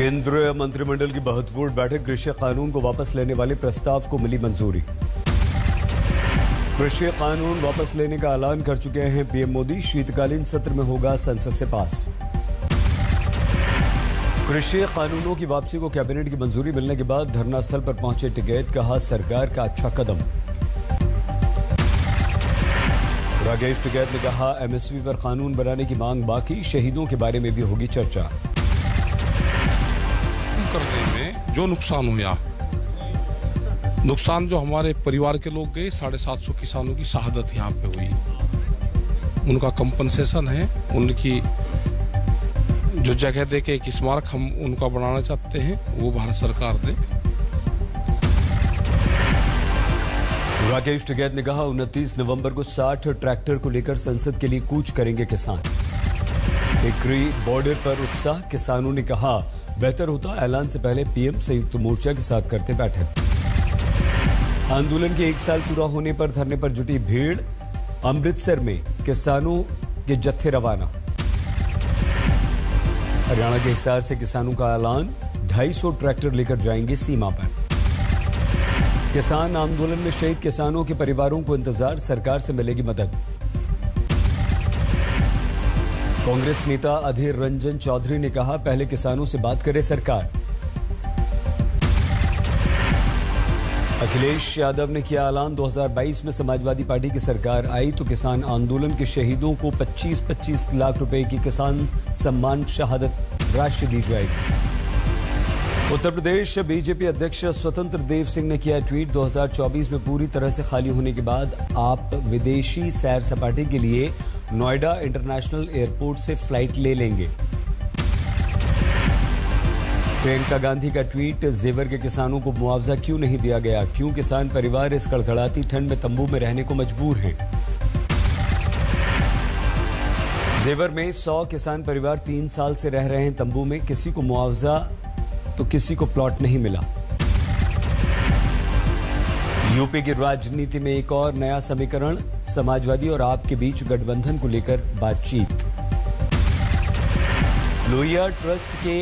केंद्रीय मंत्रिमंडल की महत्वपूर्ण बैठक, कृषि कानून को वापस लेने वाले प्रस्ताव को मिली मंजूरी। कृषि कानून वापस लेने का ऐलान कर चुके हैं पीएम मोदी। शीतकालीन सत्र में होगा संसद से पास। कृषि कानूनों की वापसी को कैबिनेट की मंजूरी मिलने के बाद धरना स्थल पर पहुंचे टिकैत, कहा सरकार का अच्छा कदम। राकेश टिकैत ने कहा एमएसपी पर कानून बनाने की मांग बाकी, शहीदों के बारे में भी होगी चर्चा। करने में जो नुकसान हुआ, नुकसान जो हमारे परिवार के लोग गए, 750 किसानों की शहादत यहाँ पे हुई, उनका कंपनसेशन है। उनकी जो जगह दे के एक स्मारक हम उनका बनाना चाहते हैं, वो भारत सरकार दे। राकेश टिकैत ने कहा 29 नवंबर को 60 ट्रैक्टर को लेकर संसद के लिए कूच करेंगे किसान। टिकरी बॉर्डर पर उत्साह, किसानों ने कहा बेहतर होता ऐलान से पहले पीएम संयुक्त मोर्चा के साथ करते बैठक। आंदोलन के 1 साल पूरा होने पर धरने पर जुटी भीड़, अमृतसर में किसानों के जत्थे रवाना। हरियाणा के हिसार से किसानों का ऐलान, 250 ट्रैक्टर लेकर जाएंगे सीमा पर। किसान आंदोलन में शहीद किसानों के परिवारों को इंतजार, सरकार से मिलेगी मदद। कांग्रेस नेता अधीर रंजन चौधरी ने कहा पहले किसानों से बात करे सरकार। अखिलेश यादव ने किया ऐलान, 2022 में समाजवादी पार्टी की सरकार आई तो किसान आंदोलन के शहीदों को 25-25 लाख रुपए की किसान सम्मान शहादत राशि दी जाएगी। उत्तर प्रदेश बीजेपी अध्यक्ष स्वतंत्र देव सिंह ने किया ट्वीट, 2024 में पूरी तरह से खाली होने के बाद आप विदेशी सैर सपाटे के लिए नोएडा इंटरनेशनल एयरपोर्ट से फ्लाइट ले लेंगे। प्रियंका गांधी का ट्वीट, जेवर के किसानों को मुआवजा क्यों नहीं दिया गया, क्यों किसान परिवार इस कड़कड़ाती ठंड में तंबू में रहने को मजबूर हैं। जेवर में 100 किसान परिवार 3 साल से रह रहे हैं तंबू में, किसी को मुआवजा तो किसी को प्लॉट नहीं मिला। यूपी की राजनीति में एक और नया समीकरण, समाजवादी और आप के बीच गठबंधन को लेकर बातचीत। लोहिया ट्रस्ट के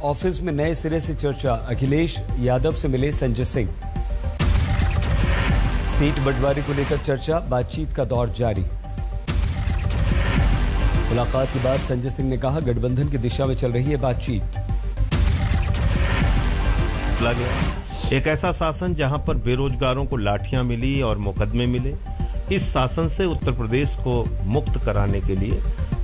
ऑफिस में नए सिरे से चर्चा, अखिलेश यादव से मिले संजय सिंह। सीट बंटवारे को लेकर चर्चा, बातचीत का दौर जारी। मुलाकात के बाद संजय सिंह ने कहा गठबंधन की दिशा में चल रही है बातचीत। एक ऐसा शासन जहां पर बेरोजगारों को लाठियां मिली और मुकदमे मिले, इस शासन से उत्तर प्रदेश को मुक्त कराने के लिए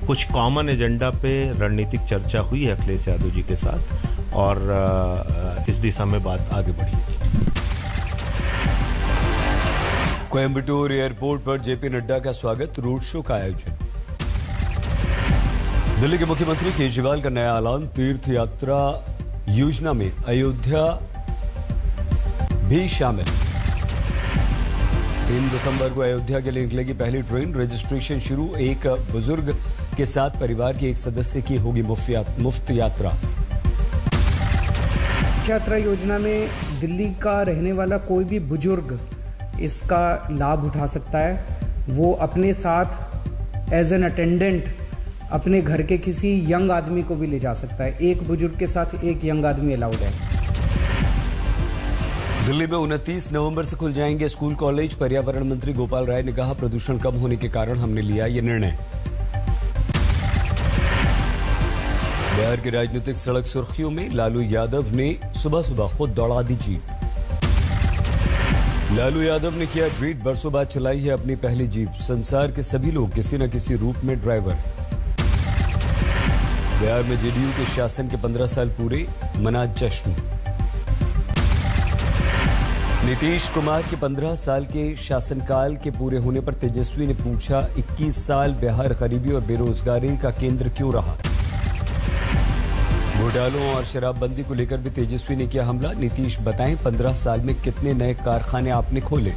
कुछ कॉमन एजेंडा पे रणनीतिक चर्चा हुई है अखिलेश यादव जी के साथ, और इस दिशा में बात आगे बढ़ी। कोयंबटूर एयरपोर्ट पर जेपी नड्डा का स्वागत, रोड शो का आयोजन। दिल्ली के मुख्यमंत्री केजरीवाल का नया ऐलान, तीर्थ यात्रा योजना में अयोध्या भी शामिल। 3 दिसंबर को अयोध्या के लिए निकलेगी पहली ट्रेन, रजिस्ट्रेशन शुरू। एक बुजुर्ग के साथ परिवार के एक सदस्य की होगी मुफ्त यात्रा। यात्रा योजना में दिल्ली का रहने वाला कोई भी बुजुर्ग इसका लाभ उठा सकता है। वो अपने साथ एज एन अटेंडेंट अपने घर के किसी यंग आदमी को भी ले जा सकता है। एक बुजुर्ग के साथ एक यंग आदमी अलाउड है। दिल्ली में 29 नवंबर से खुल जाएंगे स्कूल कॉलेज। पर्यावरण मंत्री गोपाल राय ने कहा प्रदूषण कम होने के कारण हमने लिया ये निर्णय। बिहार की राजनीतिक सड़क सुर्खियों में लालू यादव ने सुबह सुबह खुद दौड़ा दी जीप। लालू यादव ने किया ट्वीट, बरसों बाद चलाई है अपनी पहली जीप, संसार के सभी लोग किसी न किसी रूप में ड्राइवर। बिहार में जेडीयू के शासन के 15 साल पूरे, मना जश्न। नीतीश कुमार के 15 साल के शासनकाल के पूरे होने पर तेजस्वी ने पूछा 21 साल बिहार गरीबी और बेरोजगारी का केंद्र क्यों रहा। घोटालों और शराबबंदी को लेकर भी तेजस्वी ने किया हमला, नीतीश बताएं 15 साल में कितने नए कारखाने आपने खोले।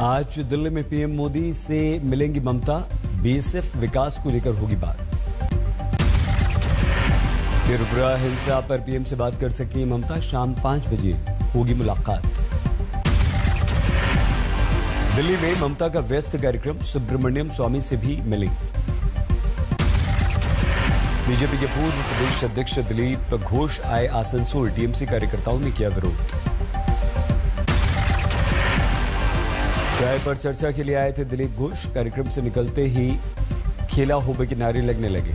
आज दिल्ली में पीएम मोदी से मिलेंगी ममता, बीएसएफ विकास को लेकर होगी बात। त्रिपुरा हिंसा पर पीएम से बात कर सकती हैं ममता, शाम 5 बजे होगी मुलाकात। दिल्ली में ममता का व्यस्त कार्यक्रम, सुब्रमण्यम स्वामी से भी मिली। बीजेपी के पूर्व प्रदेश अध्यक्ष दिलीप घोष आए आसनसोल, टीएमसी कार्यकर्ताओं ने किया विरोध। चाय पर चर्चा के लिए आए थे दिलीप घोष, कार्यक्रम से निकलते ही खेला होबे के नारे लगने लगे।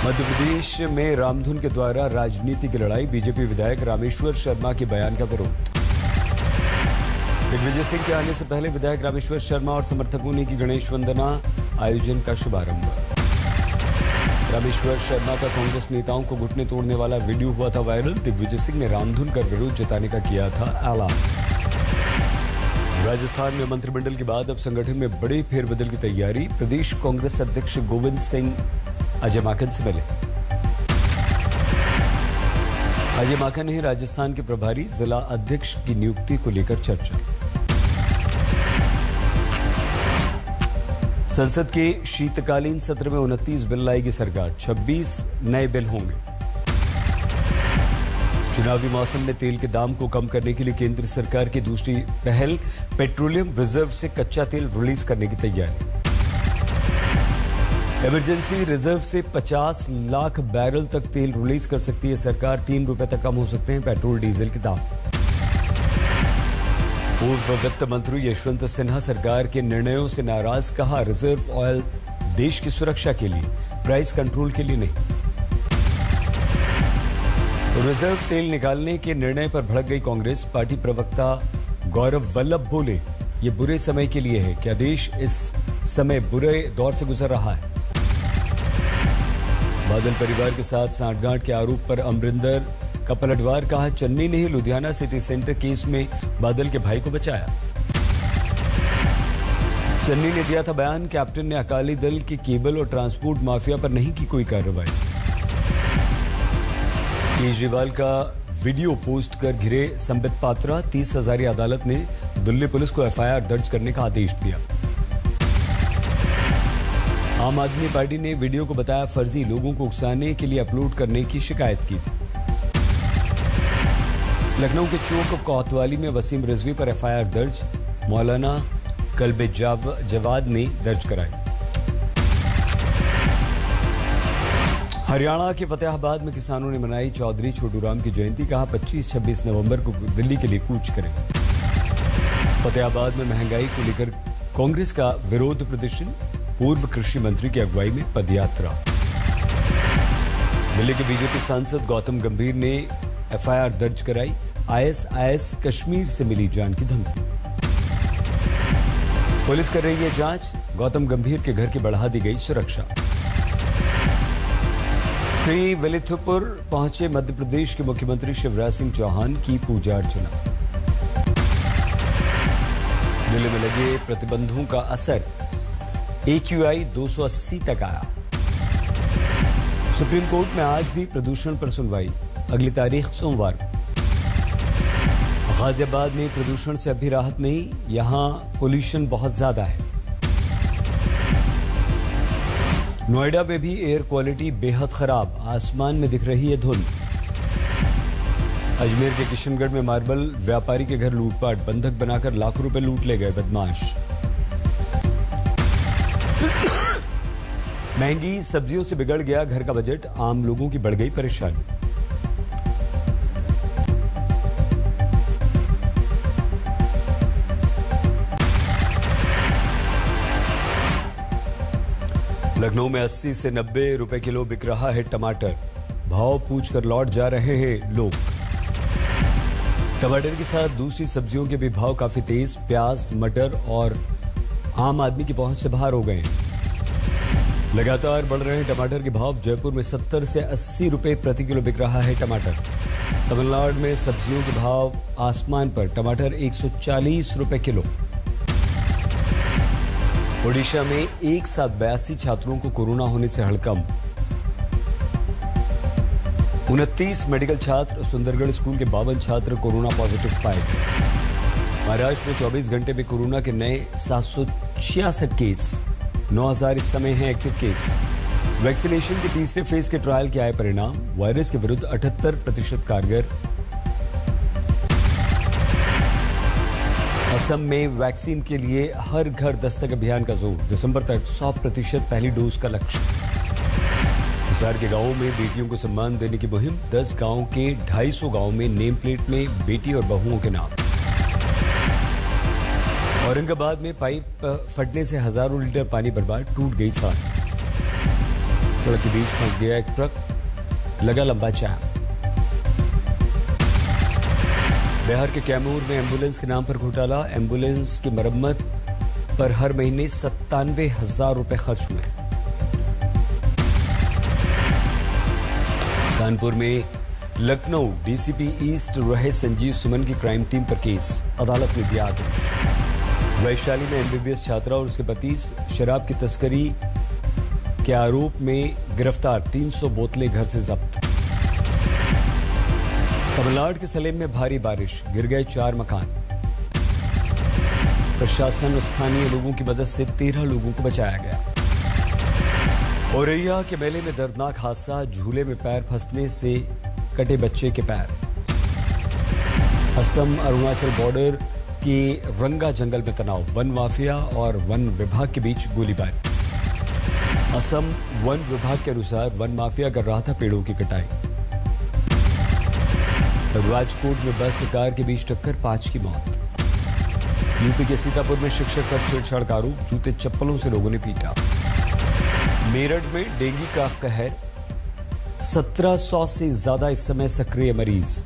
मध्य प्रदेश में रामधुन के द्वारा राजनीति की लड़ाई, बीजेपी विधायक रामेश्वर शर्मा के बयान का विरोध। दिग्विजय सिंह के आने से पहले विधायक रामेश्वर शर्मा और समर्थकों ने की गणेश वंदना आयोजन का शुभारंभ। रामेश्वर शर्मा का कांग्रेस नेताओं को घुटने तोड़ने वाला वीडियो हुआ था वायरल, दिग्विजय सिंह ने रामधुन कर विरोध जताने का किया था ऐलान। राजस्थान में मंत्रिमंडल के बाद अब संगठन में बड़े फेरबदल की तैयारी, प्रदेश कांग्रेस अध्यक्ष गोविंद सिंह अजय माकन से मिले। अजय माकन ने राजस्थान के प्रभारी जिला अध्यक्ष की नियुक्ति को लेकर चर्चा। संसद के शीतकालीन सत्र में 29 बिल लाएगी सरकार, 26 नए बिल होंगे। चुनावी मौसम में तेल के दाम को कम करने के लिए केंद्र सरकार की दूसरी पहल, पेट्रोलियम रिजर्व से कच्चा तेल रिलीज करने की तैयारी। इमरजेंसी रिजर्व से 50 लाख बैरल तक तेल रिलीज कर सकती है सरकार, 3 रुपए तक कम हो सकते हैं पेट्रोल डीजल के दाम। पूर्व वित्त मंत्री यशवंत सिन्हा सरकार के निर्णयों से नाराज, कहा रिजर्व ऑयल देश की सुरक्षा के लिए, प्राइस कंट्रोल के लिए नहीं। रिजर्व तेल निकालने के निर्णय पर भड़क गई कांग्रेस, पार्टी प्रवक्ता गौरव वल्लभ बोले, ये बुरे समय के लिए है, क्या देश इस समय बुरे दौर से गुजर रहा है। बादल परिवार के साथ सांठगांठ के आरोप पर अमरिंदर का पलटवार, कहा चेन्नई ने ही लुधियाना सिटी सेंटर केस में बादल के भाई को बचाया। चेन्नई ने दिया था बयान, कैप्टन ने अकाली दल के केबल और ट्रांसपोर्ट माफिया पर नहीं की कोई कार्रवाई। केजरीवाल का वीडियो पोस्ट कर घिरे संबित पात्रा, 30 हजारी अदालत ने दिल्ली पुलिस को एफआईआर दर्ज करने का आदेश दिया। आम आदमी पार्टी ने वीडियो को बताया फर्जी, लोगों को उकसाने के लिए अपलोड करने की शिकायत की थी। लखनऊ के चौक कोतवाली में वसीम रिजवी पर एफआईआर दर्ज, मौलाना कल्बे जवाद ने दर्ज कराई। हरियाणा के फतेहाबाद में किसानों ने मनाई चौधरी छोटूराम की जयंती, कहा 25-26 नवंबर को दिल्ली के लिए कूच करें। फतेहाबाद में महंगाई को लेकर कांग्रेस का विरोध प्रदर्शन, पूर्व कृषि मंत्री की अगुवाई में पदयात्रा। दिल्ली के बीजेपी सांसद गौतम गंभीर ने एफआईआर दर्ज कराई, आईएसआईएस कश्मीर से मिली जान की धमकी। पुलिस कर रही है जांच, गौतम गंभीर के घर की बढ़ा दी गई सुरक्षा। श्री विलिथुपुर पहुंचे मध्य प्रदेश के मुख्यमंत्री शिवराज सिंह चौहान की पूजा अर्चना। दिल्ली में लगे प्रतिबंधों का असर, AQI 280 तक आया। सुप्रीम कोर्ट में आज भी प्रदूषण पर सुनवाई, अगली तारीख सोमवार। गाजियाबाद में प्रदूषण से अभी राहत नहीं, यहां पोल्यूशन बहुत ज्यादा है। नोएडा में भी एयर क्वालिटी बेहद खराब, आसमान में दिख रही है धुंध। अजमेर के किशनगढ़ में मार्बल व्यापारी के घर लूटपाट, बंधक बनाकर लाखों रुपए लूट ले गए बदमाश। महंगी सब्जियों से बिगड़ गया घर का बजट, आम लोगों की बढ़ गई परेशानी। लखनऊ में 80 से 90 रुपए किलो बिक रहा है टमाटर, भाव पूछकर लौट जा रहे हैं लोग। टमाटर के साथ दूसरी सब्जियों के भी भाव काफी तेज, प्याज, मटर और आम आदमी की पहुंच से बाहर हो गए हैं। लगातार बढ़ रहे हैं टमाटर के भाव, जयपुर में 70 से 80 रुपए प्रति किलो बिक रहा है टमाटर। तमिलनाडु में सब्जियों के भाव आसमान पर, टमाटर 140 रुपए किलो। ओडिशा में एक साथ 82 छात्रों को कोरोना होने से हड़कंप। 29 मेडिकल छात्र, सुंदरगढ़ स्कूल के 52 छात्र कोरोना पॉजिटिव पाए गए। महाराष्ट्र में 24 घंटे में कोरोना के नए 766 केस, 9000 इस समय हैं एक्टिव केस। वैक्सीनेशन के तीसरे फेज के ट्रायल के आए परिणाम, वायरस के विरुद्ध 78% कारगर। असम में वैक्सीन के लिए हर घर दस्तक अभियान का जोर, दिसंबर तक 100% पहली डोज का लक्ष्य। हिसार के गांवों में बेटियों को सम्मान देने की मुहिम, 10 गांव के 250 गांव में नेम प्लेट में बेटी और बहुओं के नाम। औरंगाबाद में पाइप फटने से हजारों लीटर पानी बर्बाद, टूट गई सड़क। सड़क के बीच फंस गया एक ट्रक, लगा लंबा जाम। बिहार के कैमूर में एम्बुलेंस के नाम पर घोटाला, एम्बुलेंस की मरम्मत पर हर महीने 97,000 रुपए खर्च हुए। कानपुर में लखनऊ डीसीपी ईस्ट रहे संजीव सुमन की क्राइम टीम पर केस, अदालत ने दिया आदेश। वैशाली में एमबीबीएस छात्रा और उसके पति शराब की तस्करी के आरोप में गिरफ्तार, 300 बोतलें घर से जब्त। तमिलनाडु के सलेम में भारी बारिश, गिर गए 4 मकान। प्रशासन और स्थानीय लोगों की मदद से 13 लोगों को बचाया गया। औरैया के मेले में दर्दनाक हादसा, झूले में पैर फंसने से कटे बच्चे के पैर। असम अरुणाचल बॉर्डर के रंगा जंगल में तनाव, वन माफिया और वन विभाग के बीच गोलीबारी। असम वन विभाग के अनुसार वन माफिया कर रहा था पेड़ों की कटाई। राजकोट में बस और कार के बीच टक्कर, 5 की मौत। यूपी के सीतापुर में शिक्षक पर छेड़छाड़ का आरोप, जूते चप्पलों से लोगों ने पीटा। मेरठ में डेंगू का कहर, 1700 से ज्यादा इस समय सक्रिय मरीज।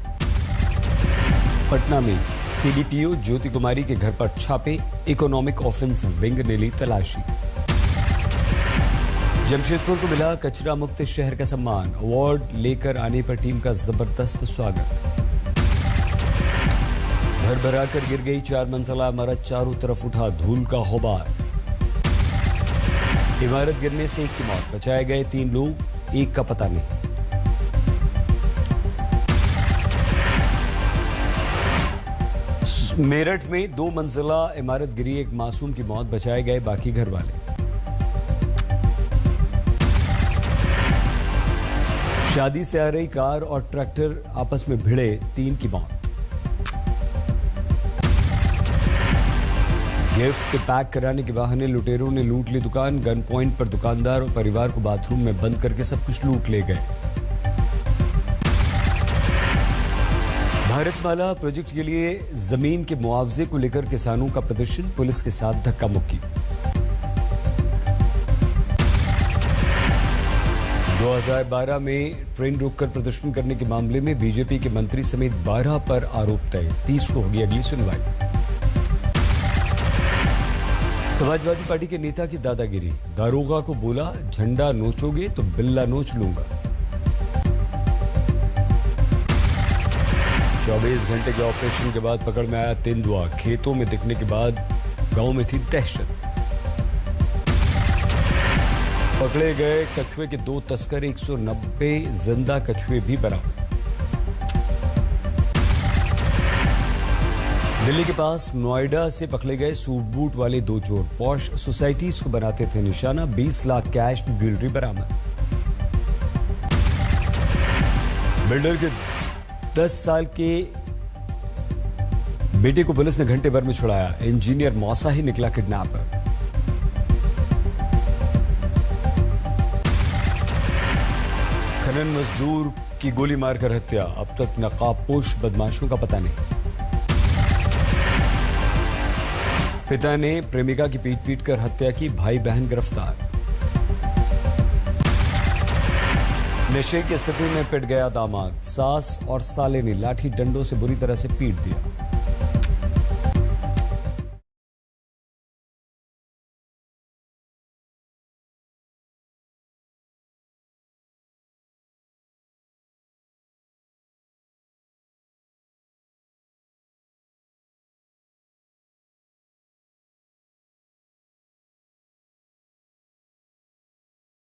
पटना में सीडीपीओ ज्योति कुमारी के घर पर छापे, इकोनॉमिक ऑफेंस विंग ने ली तलाशी। जमशेदपुर को मिला कचरा मुक्त शहर का सम्मान, अवार्ड लेकर आने पर टीम का जबरदस्त स्वागत। भर भरा कर गिर गई 4 मंजिला इमारत, चारों तरफ उठा धूल का होबार। इमारत गिरने से 1 की मौत, बचाए गए 3 लोग, 1 का पता नहीं। मेरठ में 2 मंजिला इमारत गिरी, 1 मासूम की मौत, बचाए गए बाकी घर वाले। शादी से आ रही कार और ट्रैक्टर आपस में भिड़े, 3 की मौत। गिफ्ट पैक कराने के बहाने लुटेरों ने लूट ली दुकान, गन पॉइंट पर दुकानदार और परिवार को बाथरूम में बंद करके सब कुछ लूट ले गए। भारतमाला प्रोजेक्ट के लिए जमीन के मुआवजे को लेकर किसानों का प्रदर्शन, पुलिस के साथ धक्का मुक्की। 2012 में ट्रेन रोककर प्रदर्शन करने के मामले में बीजेपी के मंत्री समेत 12 पर आरोप तय, 30 को होगी अगली सुनवाई। समाजवादी पार्टी के नेता की दादागिरी, दारोगा को बोला झंडा नोचोगे तो बिल्ला नोच लूंगा। 24 घंटे के ऑपरेशन के बाद पकड़ में आया तेंदुआ, खेतों में दिखने के बाद गांव में थी दहशत। पकड़े गए कछुए के 2 तस्कर, 190 जिंदा कछुए भी बरामद। दिल्ली के पास नोएडा से पकड़े गए सूट बूट वाले 2 चोर, पॉश सोसाइटीज को बनाते थे निशाना, 20 लाख कैश ज्वेलरी बरामद। बिल्डर के 10 साल के बेटे को पुलिस ने घंटे भर में छुड़ाया, इंजीनियर मौसा ही निकला किडनैपर। खनन मजदूर की गोली मारकर हत्या, अब तक नकाबपोश बदमाशों का पता नहीं। पिता ने प्रेमिका की पीट कर हत्या की, भाई बहन गिरफ्तार। नशे की स्थिति में पिट गया दामाद, सास और साले ने लाठी डंडों से बुरी तरह से पीट दिया।